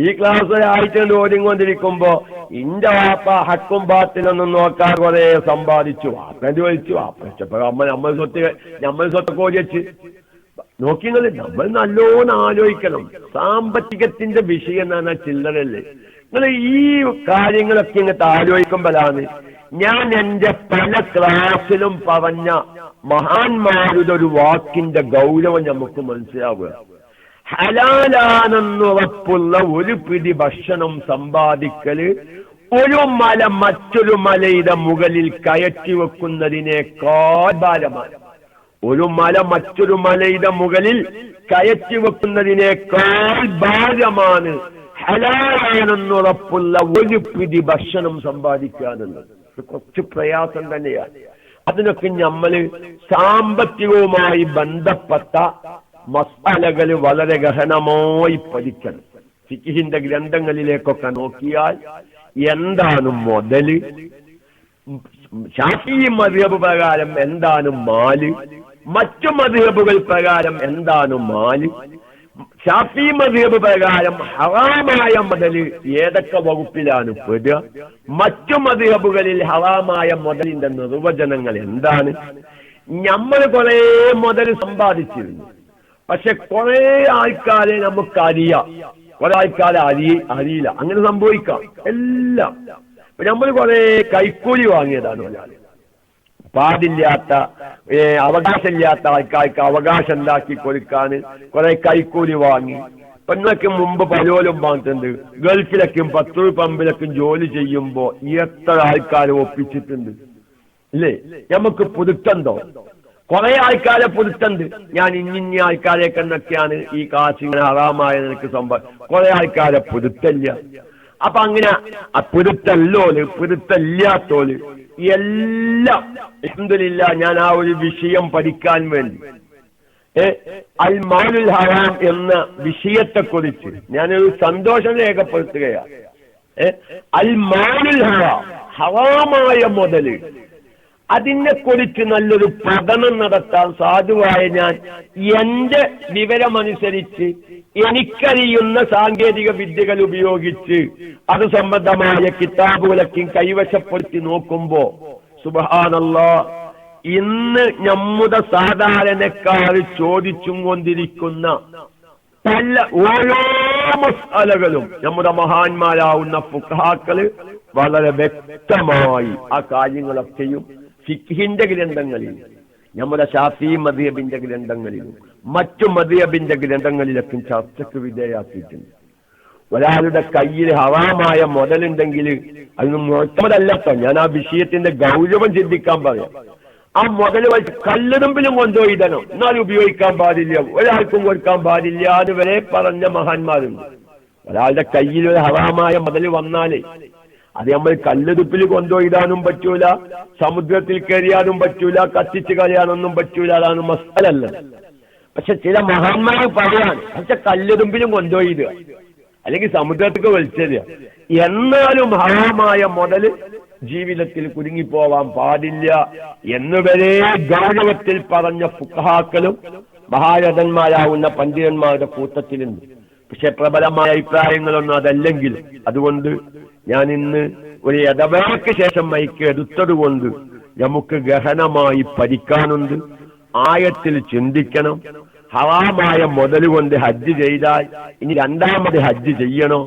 ഈ ക്ലാസ് ഒരാഴ്ച ഓടിക്കൊണ്ടിരിക്കുമ്പോ ഇന്റെ വാപ്പ ഹക്കും ബാത്തിലൊന്നും നോക്കാൻ കുറെ സമ്പാദിച്ചു, വാപ്പന്റെ ചോദിച്ചു, വാപ്പ നമ്മൾ സ്വത്തൊക്കെ ഓടിച്ച് നോക്കിങ്ങൾ. നമ്മൾ നല്ലോണം ആലോചിക്കണം. സാമ്പത്തികത്തിന്റെ വിഷയം എന്ന് പറഞ്ഞാൽ ചില്ലറല്ലേ. നിങ്ങൾ ഈ കാര്യങ്ങളൊക്കെ ഇങ്ങനത്തെ ആലോചിക്കുമ്പോഴാണ് ഞാൻ എന്റെ പല ക്ലാസ്സിലും പറഞ്ഞ മഹാന്മാരുടെ ഒരു വാക്കിന്റെ ഗൗരവം നമുക്ക് മനസ്സിലാവുക. ഹലാലാണെന്നുറപ്പുള്ള ഒരു പിടി ഭക്ഷണം സമ്പാദിക്കല് ഒരു മല മറ്റൊരു മലയുടെ മുകളിൽ കയറ്റി വെക്കുന്നതിനേക്കാൾ ഭാരമാണ്. ഒരു മല മറ്റൊരു മലയുടെ മുകളിൽ കയറ്റി വെക്കുന്നതിനേക്കാൾ ഭാരമാണ് ഹലാലാണെന്നുറപ്പുള്ള ഒരു പിടി ഭക്ഷണം സമ്പാദിക്കാനുള്ളത്. കുറച്ച് പ്രയാസം തന്നെയാണ്. അതിനൊക്കെ നമ്മള് സാമ്പത്തികവുമായി ബന്ധപ്പെട്ട മസാലകൾ വളരെ ഗഹനമായി പഠിക്കണം. ഫിഖ്ഹിന്റെ ഗ്രന്ഥങ്ങളിലേക്കൊക്കെ നോക്കിയാൽ എന്താണ് മുതല്, ശാഫിഈ മദ്ഹബ് പ്രകാരം എന്താണ് മാല്, മറ്റു മദ്ഹബുകൾ പ്രകാരം എന്താണ് മാല്, ശാഫിഈ മദ്ഹബ് പ്രകാരം ഹറാമായ മുതല് ഏതൊക്കെ വകുപ്പിലാണ് പെടുക, മറ്റു മദ്ഹബുകളിൽ ഹറാമായ മുതലിന്റെ നിർവചനങ്ങൾ എന്താണ്. നമ്മൾ കുറെ മുതൽ സമ്പാദിച്ചിരുന്നു, പക്ഷെ കുറെ ആൾക്കാരെ നമുക്കറിയാം, കുറെ ആൾക്കാരെ അറിയില്ല. അങ്ങനെ സംഭവിക്കാം എല്ലാം. നമ്മൾ കുറെ കൈക്കൂലി വാങ്ങിയതാണ്. ഒരാൾ പാടില്ലാത്ത അവകാശമില്ലാത്ത ആൾക്കാർക്ക് അവകാശം ഉണ്ടാക്കി കൊടുക്കാൻ കുറെ കൈക്കൂലി വാങ്ങി. പെണ്ണൊക്കെ മുമ്പ് പലോലും വാങ്ങിയിട്ടുണ്ട്. ഗൾഫിലൊക്കെയും പെട്രോൾ പമ്പിലൊക്കെ ജോലി ചെയ്യുമ്പോ എത്ര ആൾക്കാർ ഒപ്പിച്ചിട്ടുണ്ട് അല്ലേ? നമുക്ക് പുതുക്കണ്ടോ? കുറെ ആൾക്കാരെ പുതുക്കുന്നുണ്ട്. ഞാൻ ഇന്ന ആൾക്കാരെയൊക്കെ എന്നൊക്കെയാണ് ഈ കാശ് ഇങ്ങനെ ഹറാമായ നിനക്ക് സംഭവം. കുറെ ആൾക്കാരെ പുതുത്തല്ല. അപ്പൊ അങ്ങനെ പുതുത്തല്ലോല് പുതുത്തല്ലാത്തോല് എല്ലാം അൽഹംദുലില്ലാ. ഞാൻ ആ ഒരു വിഷയം പഠിക്കാൻ വേണ്ടി അൽ മാലുൽ ഹറാം എന്ന വിഷയത്തെക്കുറിച്ച് ഞാനൊരു സന്തോഷം രേഖപ്പെടുത്തുകയാണ്. അൽ മാലുൽ ഹറാം, ഹറാമായ മുതല്, അതിനെക്കുറിച്ച് നല്ലൊരു പഠനം നടത്താൻ സാധുവായ ഞാൻ എന്റെ വിവരമനുസരിച്ച് എനിക്കറിയുന്ന സാങ്കേതിക വിദ്യകൾ ഉപയോഗിച്ച് അത് സംബന്ധമായ കിതാബുകളൊക്കെ കൈവശപ്പെടുത്തി നോക്കുമ്പോ സുബ്ഹാനല്ലാഹ്, ഇന്ന് നമ്മുടെ സാധാരണക്കാർ ചോദിച്ചും കൊണ്ടിരിക്കുന്ന പല ഓരോ മസ്അലകളും നമ്മുടെ മഹാന്മാരാവുന്ന ഫുഖഹാക്കള് വളരെ വ്യക്തമായി ആ കാര്യങ്ങളൊക്കെയും ഫിഖ്ഹിന്റെ ഗ്രന്ഥങ്ങളിൽ, നമ്മുടെ ശാഫി മദ്ഹബിന്റെ ഗ്രന്ഥങ്ങളിലും മറ്റു മദ്ഹബിന്റെ ഗ്രന്ഥങ്ങളിലൊക്കെ ചർച്ചയ്ക്ക് വിധേയാക്കിയിട്ടുണ്ട്. ഒരാളുടെ കയ്യിൽ ഹറാമായ മുതലുണ്ടെങ്കിൽ അതിന് മുഴത്തമതല്ലട്ടോ, ഞാൻ ആ വിഷയത്തിന്റെ ഗൗരവം ചിന്തിക്കാൻ പറയാം. ആ മുതൽ കല്ലുറുമ്പിലും കൊണ്ടുപോയിടണം, എന്നാലും ഉപയോഗിക്കാൻ പാടില്ല, ഒരാൾക്കും കൊടുക്കാൻ പാടില്ല എന്ന് വരെ പറഞ്ഞ മഹാന്മാരുണ്ട്. ഒരാളുടെ കയ്യിൽ ഒരു ഹറാമായ മുതൽ വന്നാലേ അത് നമ്മൾ കല്ലെടുപ്പിൽ കൊണ്ടുപോയിടാനും പറ്റൂല, സമുദ്രത്തിൽ കയറിയാനും പറ്റൂല, കത്തിച്ച് കളയാനൊന്നും പറ്റൂല. അതാണ് മസ്അലല്ല. പക്ഷെ ചില മഹാന്മാർ പറയാൻ പക്ഷെ കല്ലെടുപ്പിലും കൊണ്ടുപോയിടുക, അല്ലെങ്കിൽ സമുദ്രത്തേക്ക് വലിച്ചെറിയുക. എന്നാലും ഹറാമായ മുതല് ജീവിതത്തിൽ കുടുങ്ങിപ്പോവാൻ പാടില്ല എന്നുവരെ ഗൗരവത്തിൽ പറഞ്ഞ ഫുഖഹാക്കളും മഹാരഥന്മാരാവുന്ന പണ്ഡിതന്മാരുടെ കൂട്ടത്തിലുണ്ട്. പക്ഷെ പ്രബലമായ അഭിപ്രായങ്ങളൊന്നും അതല്ലെങ്കിൽ, അതുകൊണ്ട് ഞാൻ ഇന്ന് ഒരു ഇടവേളയ്ക്ക് ശേഷം മൈക്ക് എടുത്തത് കൊണ്ട് നമുക്ക് ഗഹനമായി പഠിക്കാനുണ്ട്. ആയത്തിൽ ചിന്തിക്കണം. ഹറാമായ മുതൽ കൊണ്ട് ഹജ്ജ് ചെയ്താൽ ഇനി രണ്ടാമത് ഹജ്ജ് ചെയ്യണോ?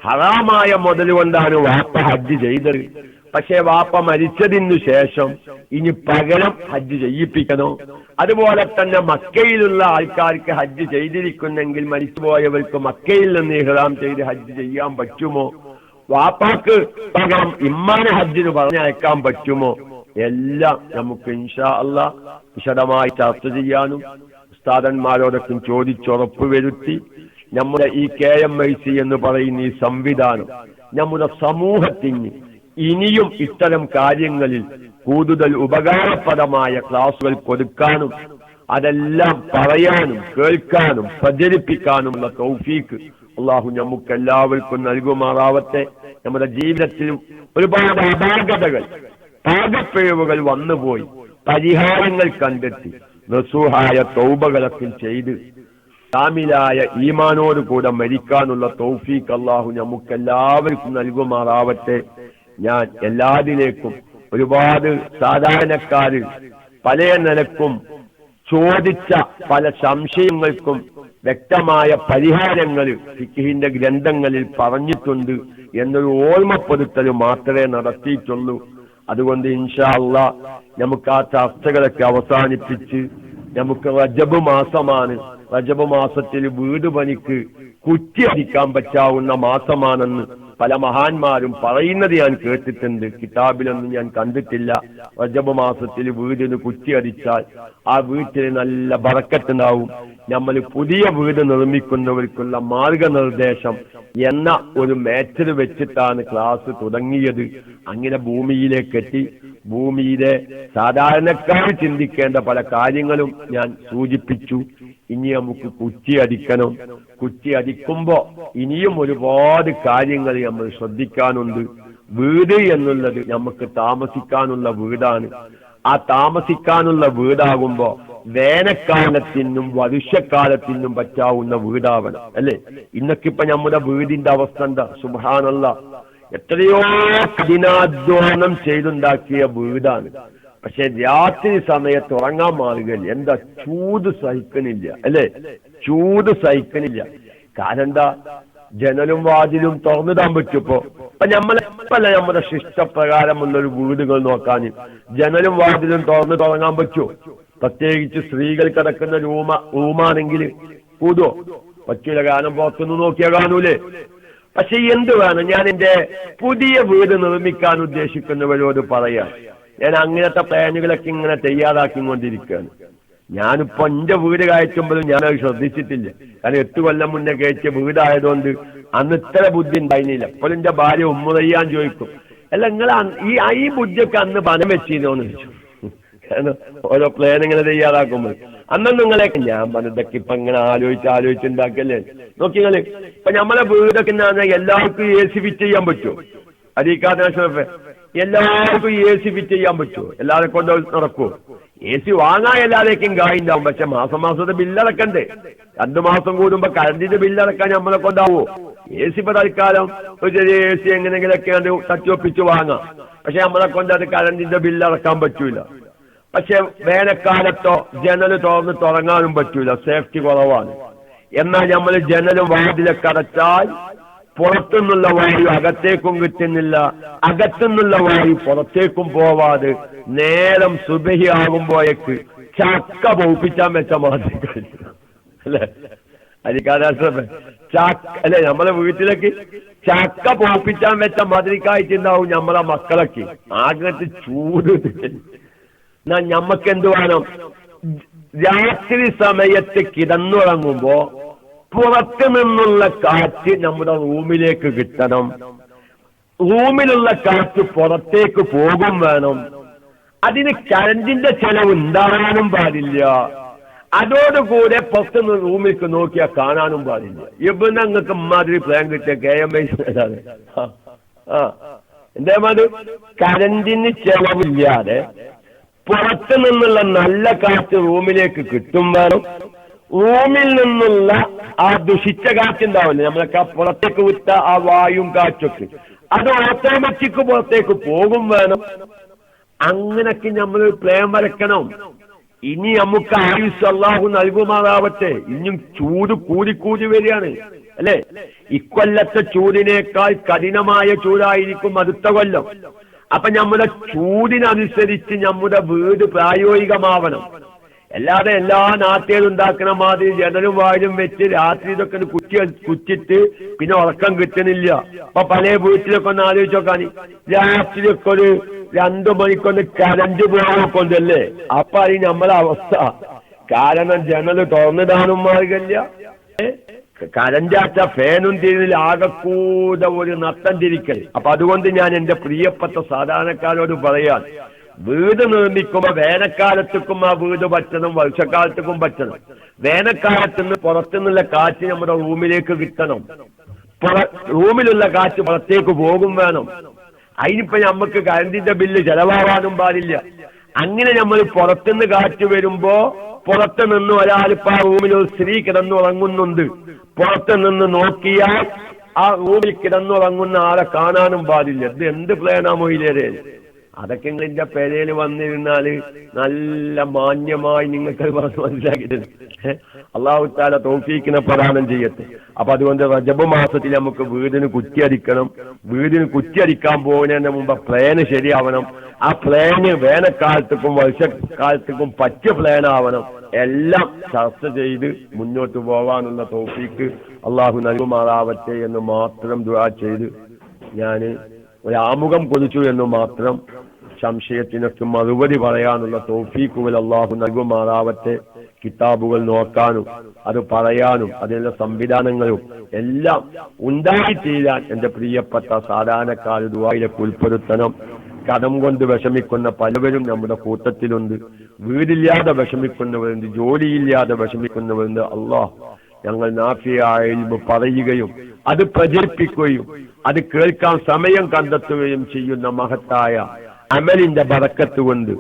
ഹറാമായ മുതൽ കൊണ്ടാണ് വാപ്പ ഹജ്ജ് ചെയ്തത്, പക്ഷെ വാപ്പ മരിച്ചതിനു ശേഷം ഇനി പകരം ഹജ്ജ് ചെയ്യിപ്പിക്കണോ? അതുപോലെ തന്നെ മക്കയിലുള്ള ആൾക്കാർക്ക് ഹജ്ജ് ചെയ്തിരിക്കുന്നെങ്കിൽ മരിച്ചുപോയവർക്ക് മക്കയിൽ നിന്ന് ഇഹ്റാം ചെയ്ത് ഹജ്ജ് ചെയ്യാൻ പറ്റുമോ? വാപ്പാക്ക് പകരം ഇമ്മാനെ ഹജ്ജിന് പറഞ്ഞയക്കാൻ പറ്റുമോ? എല്ലാം നമുക്ക് ഇൻഷാ അല്ലാഹ് വിശദമായി ചർച്ച ചെയ്യാനും ഉസ്താദന്മാരോടൊക്കെ ചോദിച്ചുറപ്പ് വരുത്തി നമ്മുടെ ഈ KMIC എന്ന് പറയുന്ന ഈ സംവിധാനം നമ്മുടെ സമൂഹത്തിന് ഇനിയും ഇത്തരം കാര്യങ്ങളിൽ കൂടുതൽ ഉപകാരപ്രദമായ ക്ലാസുകൾ കൊടുക്കാനും അതെല്ലാം പറയാനും കേൾക്കാനും പ്രചരിപ്പിക്കാനുമുള്ള തൗഫീക്ക് അള്ളാഹു നമുക്ക് എല്ലാവർക്കും നൽകുമാറാവട്ടെ. നമ്മുടെ ജീവിതത്തിൽ ഒരുപാട് അപാകതകൾ, പാകപ്പിഴവുകൾ വന്നുപോയി, പരിഹാരങ്ങൾ കണ്ടെത്തി നസൂഹായ തൗബകളൊക്കെ ചെയ്ത് കാമിലായ ഈമാനോട് കൂടെ മരിക്കാനുള്ള തൗഫീക്ക് അള്ളാഹു നമുക്കെല്ലാവർക്കും നൽകുമാറാവട്ടെ. ഞാൻ എല്ലാതിലേക്കും ഒരുപാട് സാധാരണക്കാര് പല നിലക്കും ചോദിച്ച പല സംശയങ്ങൾക്കും വ്യക്തമായ പരിഹാരങ്ങൾ ഫിഖ്ഹിന്റെ ഗ്രന്ഥങ്ങളിൽ പറഞ്ഞിട്ടുണ്ട് എന്നൊരു ഓർമ്മപ്പെടുത്തൽ മാത്രമേ നടത്തിയിട്ടുള്ളൂ. അതുകൊണ്ട് ഇൻഷാ അല്ലാഹ് നമുക്ക് ആ ചർച്ചകളൊക്കെ അവസാനിപ്പിച്ച്, നമുക്ക് റജബ് മാസമാണ്, റജബ് മാസത്തിൽ വീട് പണിക്ക് കുറ്റിയടിക്കാൻ പറ്റാവുന്ന മാസമാണെന്ന് പല മഹാന്മാരും പറയുന്നത് ഞാൻ കേട്ടിട്ടുണ്ട്. കിതാബിലൊന്നും ഞാൻ കണ്ടിട്ടില്ല. റജബ് മാസത്തിൽ വീടിന് കുറ്റിയടിച്ചാൽ ആ വീട്ടിൽ നല്ല ബറക്കത്തുണ്ടാവും. നമ്മൾ പുതിയ വീട് നിർമ്മിക്കുന്നവർക്കുള്ള മാർഗനിർദ്ദേശം എന്ന ഒരു മാറ്റർ വെച്ചിട്ടാണ് ക്ലാസ് തുടങ്ങിയത്. അങ്ങനെ ഭൂമിയിലേക്കെത്തി ഭൂമിയിലെ സാധാരണക്കാർ ചിന്തിക്കേണ്ട പല കാര്യങ്ങളും ഞാൻ സൂചിപ്പിച്ചു. ഇനി നമുക്ക് കുറ്റി അടിക്കണം. കുറ്റി അടിക്കുമ്പോ ഇനിയും ഒരുപാട് കാര്യങ്ങൾ നമ്മൾ ശ്രദ്ധിക്കാനുണ്ട്. വീട് എന്നുള്ളത് നമുക്ക് താമസിക്കാനുള്ള വീടാണ്. ആ താമസിക്കാനുള്ള വീടാകുമ്പോ വേനൽക്കാലത്തിനും വർഷക്കാലത്തിനും പറ്റാവുന്ന വീടാവണം, അല്ലെ? ഇന്നൊക്കിപ്പോ നമ്മുടെ വീടിന്റെ അവസ്ഥ എന്താ? സുബ്ഹാനല്ലാഹ്, എത്രയോ കഠിനാധ്വാനം ചെയ്തുണ്ടാക്കിയ വീടാണ്. പക്ഷെ രാത്രി സമയത്ത് ഉറങ്ങാൻ മാറുകയില്ല. എന്താ? ചൂട് സഹിക്കണില്ല, അല്ലെ? ചൂട് സഹിക്കണില്ല. കാരണം എന്താ? ജനലും വാതിലും തുറന്നിടാൻ പറ്റുപ്പോ. അപ്പൊ നമ്മളെപ്പല്ല നമ്മുടെ ശിഷ്ടപ്രകാരമുള്ളൊരു വീടുകൾ നോക്കാൻ ജനലും വാതിലും തുറന്ന് തുടങ്ങാൻ പറ്റുമോ? പ്രത്യേകിച്ച് സ്ത്രീകൾ കിടക്കുന്ന റൂമാണെങ്കിൽ കൂടോ? പറ്റൂല. കാരണം പുറത്തുനിന്ന് നോക്കിയാൽ കാണൂലേ? പക്ഷെ എന്ത് വേണം, ഞാൻ എന്റെ പുതിയ വീട് നിർമ്മിക്കാൻ ഉദ്ദേശിക്കുന്നവരോട് പറയാം, ഞാൻ അങ്ങനത്തെ പ്ലാനുകളൊക്കെ ഇങ്ങനെ തയ്യാറാക്കിക്കൊണ്ടിരിക്കുകയാണ്. ഞാനിപ്പോ എന്റെ വീട് കയറ്റുമ്പോഴും ഞാനത് ശ്രദ്ധിച്ചിട്ടില്ല. കാരണം 8 കൊല്ലം മുന്നേ കയറ്റിയ വീടായതുകൊണ്ട് അന്ന് ഇത്ര ബുദ്ധി ഉണ്ടായിരുന്നില്ല. അപ്പോൾ എന്റെ ഭാര്യ ഉമ്മുറയ്യാൻ ചോദിക്കും, അല്ല നിങ്ങൾ ഈ ബുദ്ധിയൊക്കെ അന്ന് പണം വെച്ചിരുന്നോന്ന് ചോദിച്ചു. കാരണം ഓരോ പ്ലാൻ ഇങ്ങനെ തയ്യാറാക്കുമ്പോൾ അന്ന് നിങ്ങളെയൊക്കെ ഞാൻ പറഞ്ഞതൊക്കെ ഇപ്പൊ ഇങ്ങനെ ആലോചിച്ചുണ്ടാക്കല്ലേ. നോക്കിങ്ങള് ഇപ്പൊ നമ്മളെ വീടൊക്കെ എല്ലാവർക്കും AC ഫിറ്റ് ചെയ്യാൻ പറ്റുമോ? അരീക്കാതെ എല്ലാവർക്കും AC ഫിറ്റ് ചെയ്യാൻ പറ്റുമോ? എല്ലാവരെ കൊണ്ട് നടക്കുമോ? AC വാങ്ങാൻ എല്ലാവരേക്കും കായുണ്ടാവും. പക്ഷെ മാസം മാസത്തെ ബില്ലടക്കണ്ടേ? 2 മാസം കൂടുമ്പോ കറണ്ടിന്റെ ബില്ലടക്കാൻ നമ്മളെ കൊണ്ടാവോ? AC ഇപ്പൊ തൽക്കാലം ഒരു ചെറിയ AC എങ്ങനെയെങ്കിലൊക്കെ അത് തട്ടിയൊപ്പിച്ച് വാങ്ങാം. പക്ഷെ നമ്മളെ കൊണ്ട് അത് കറണ്ടിന്റെ ബില്ലടക്കാൻ പറ്റൂല. പക്ഷെ വേനൽക്കാലത്തോ ജനല് തുറങ്ങാനും പറ്റൂല, സേഫ്റ്റി കുറവാണ്. എന്നാൽ നമ്മൾ ജനലും വാതിലൊക്കെ അടച്ചാൽ പുറത്തുനിന്നുള്ള വായു അകത്തേക്കും കിട്ടുന്നില്ല, അകത്തുനിന്നുള്ള വായു പുറത്തേക്കും പോവാതെ നേരം സുബഹി ആകുമ്പോഴേക്ക് ചക്ക പൊപ്പിച്ചാൻ വെച്ച മാതിരി കഴിച്ചു അല്ലെ? അരിക്കാരാശ്രമ അല്ലെ നമ്മളെ വീട്ടിലേക്ക് ചക്ക പൊപ്പിച്ചാൻ വെച്ച മാതിരിക്കായിട്ടുണ്ടാവും നമ്മളെ മക്കളൊക്കെ. ആകത്ത് ചൂട്. എന്നാ ഞമ്മക്ക് എന്ത് വേണം? രാത്രി സമയത്ത് കിടന്നുറങ്ങുമ്പോ പുറത്തു നിന്നുള്ള കാറ്റ് നമ്മുടെ റൂമിലേക്ക് കിട്ടണം. റൂമിലുള്ള കാറ്റ് പുറത്തേക്ക് പോകും വേണം. അതിന് കറണ്ടിന്റെ ചെലവ് ഉണ്ടാകാനും പാടില്ല. അതോടുകൂടെ പുറത്തുനിന്ന് റൂമിലേക്ക് നോക്കിയാൽ കാണാനും പാടില്ല. ഇപ്പൊ ഞങ്ങൾക്ക് മാതിരി പ്ലാൻ കിട്ടിയ KMI എന്തേമാതിരി കറണ്ടിന് ചെലവില്ലാതെ പുറത്തു നിന്നുള്ള നല്ല കാറ്റ് റൂമിലേക്ക് കിട്ടും വേണം. റൂമിൽ നിന്നുള്ള ആ ദുഷിച്ച കാറ്റുണ്ടാവില്ലേ, നമ്മളൊക്കെ പുറത്തേക്ക് വിട്ട ആ വായും കാറ്റൊക്കെ, അത് ഓട്ടോമാറ്റിക് പുറത്തേക്ക് പോകും വേണം. അങ്ങനൊക്കെ നമ്മൾ പ്ലാൻ വരക്കണം. ഇനി നമുക്ക് ആയുസ് അല്ലാഹു നൽകുമാറാവട്ടെ. ഇനിയും ചൂട് കൂടിക്കൂടി വരികയാണ് അല്ലെ? ഇക്കൊല്ലത്തെ ചൂടിനേക്കാൾ കഠിനമായ ചൂടായിരിക്കും അടുത്ത കൊല്ലം. അപ്പൊ നമ്മുടെ ചൂടിനനുസരിച്ച് നമ്മുടെ വീട് പ്രായോഗികമാവണം. അല്ലാതെ എല്ലാ നാട്ടുകാരും ഉണ്ടാക്കുന്ന മാതിരി ജനലും വായിലും വെച്ച് രാത്രി ഇതൊക്കെ കുറ്റിട്ട് പിന്നെ ഉറക്കം കിട്ടുന്നില്ല. അപ്പൊ പല വീട്ടിലൊക്കെ ഒന്ന് ആലോചിച്ച് നോക്കാനി, രാത്രിയൊക്കെ ഒരു 2 മണിക്കൊന്ന് കരണ്ട് പോകൊണ്ടല്ലേ. അപ്പൊ അത് നമ്മളെ അവസ്ഥ. കാരണം ജനല് തുറന്നിടാനും മാർഗമില്ല, കരണ്ടാച്ച ഫാനും തിരിഞ്ഞിൽ ആകെക്കൂടെ ഒരു നട്ടം തിരിക്കൽ. അപ്പൊ അതുകൊണ്ട് ഞാൻ എന്റെ പ്രിയപ്പെട്ട സാധാരണക്കാരോട് പറയാൻ, വീട് നിർമ്മിക്കുമ്പോ വേനൽക്കാലത്തേക്കും ആ വീട് പറ്റണം, വർഷക്കാലത്തേക്കും പറ്റണം. വേനൽക്കാലത്തുനിന്ന് പുറത്തുനിന്നുള്ള കാറ്റ് നമ്മുടെ റൂമിലേക്ക് കിട്ടണം, റൂമിലുള്ള കാറ്റ് പുറത്തേക്ക് പോകും വേണം. അതിനിപ്പോ നമുക്ക് കറണ്ടിന്റെ ബില്ല് ചെലവാകാനും പാടില്ല. അങ്ങനെ നമ്മൾ പുറത്തുനിന്ന് കാറ്റ് വരുമ്പോ പുറത്തു നിന്ന് ഒരാളിപ്പോ ആ റൂമിൽ ഒരു സ്ത്രീ കിടന്നുറങ്ങുന്നുണ്ട്, പുറത്തു നിന്ന് നോക്കിയാൽ ആ റൂമിൽ കിടന്നുറങ്ങുന്ന ആളെ കാണാനും പാടില്ല. ഇത് എന്ത് പ്ലാനാ മൊയിലേരെ? അതൊക്കെ നിങ്ങളുടെ പെരയിൽ വന്നിരുന്നാല് നല്ല മാന്യമായി നിങ്ങൾക്ക് മനസ്സിലാക്കിയിട്ടുണ്ട്. അള്ളാഹു തആല തൗഫീഖിനെ പ്രദാനം ചെയ്യട്ടെ. അപ്പൊ അതുകൊണ്ട് റജബ് മാസത്തിൽ നമുക്ക് വീടിന് കുറ്റിയടിക്കണം. വീടിന് കുറ്റിയടിക്കാൻ പോകുന്നതിന് മുമ്പ് പ്ലാന് ശരിയാവണം. ആ പ്ലാന് വേനൽക്കാലത്തേക്കും വർഷക്കാലത്തേക്കും പറ്റിയ പ്ലാൻ ആവണം. എല്ലാം ചർച്ച ചെയ്ത് മുന്നോട്ട് പോവാനുള്ള തൗഫീഖ് അള്ളാഹു നൽകുമാറാവട്ടെ എന്ന് മാത്രം ദുആ ചെയ്ത് ഞാൻ ഒരു ആമുഖം കൊതിച്ചു എന്ന് മാത്രം. സംശയത്തിനൊക്കെ മറുപടി പറയാനുള്ള തൗഫീഖുകൾ അള്ളാഹു നൽകുമാറാവട്ടെ. കിതാബുകൾ നോക്കാനും അത് പറയാനും അതിനുള്ള സംവിധാനങ്ങളും എല്ലാം ഉണ്ടായിത്തീരാൻ എന്റെ പ്രിയപ്പെട്ട സാധാരണക്കാർ ദുആയിലേക്ക് ഉൾപ്പെടുത്തണം. കടം കൊണ്ട് വിഷമിക്കുന്ന പലവരും നമ്മുടെ കൂട്ടത്തിലുണ്ട്. വീടില്ലാതെ വിഷമിക്കുന്നവരുണ്ട്, ജോലിയില്ലാതെ വിഷമിക്കുന്നവരുണ്ട്. അല്ലാഹ് ഞങ്ങൾ നാഫിയായ ഇൽമ് പറയുകയും അത് പ്രചരിപ്പിക്കുകയും അത് കേൾക്കാൻ സമയം കണ്ടെത്തുകയും ചെയ്യുന്ന മഹത്തായ അമലിന്റെ ബറക്കത്ത് കൊണ്ട്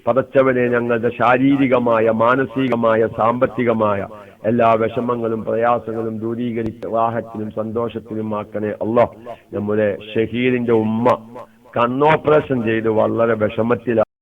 പടച്ചവനെ ഞങ്ങളുടെ ശാരീരികമായ, മാനസികമായ, സാമ്പത്തികമായ എല്ലാ വിഷമങ്ങളും പ്രയാസങ്ങളും ദൂരീകരിച്ച് റാഹത്തിനും സന്തോഷത്തിനും ആക്കണേ അല്ലാഹ്. നമ്മുടെ ഷഹീദിന്റെ ഉമ്മ കണ്ണോപ്പറേഷൻ ചെയ്ത് വളരെ വിഷമത്തിലാണ്.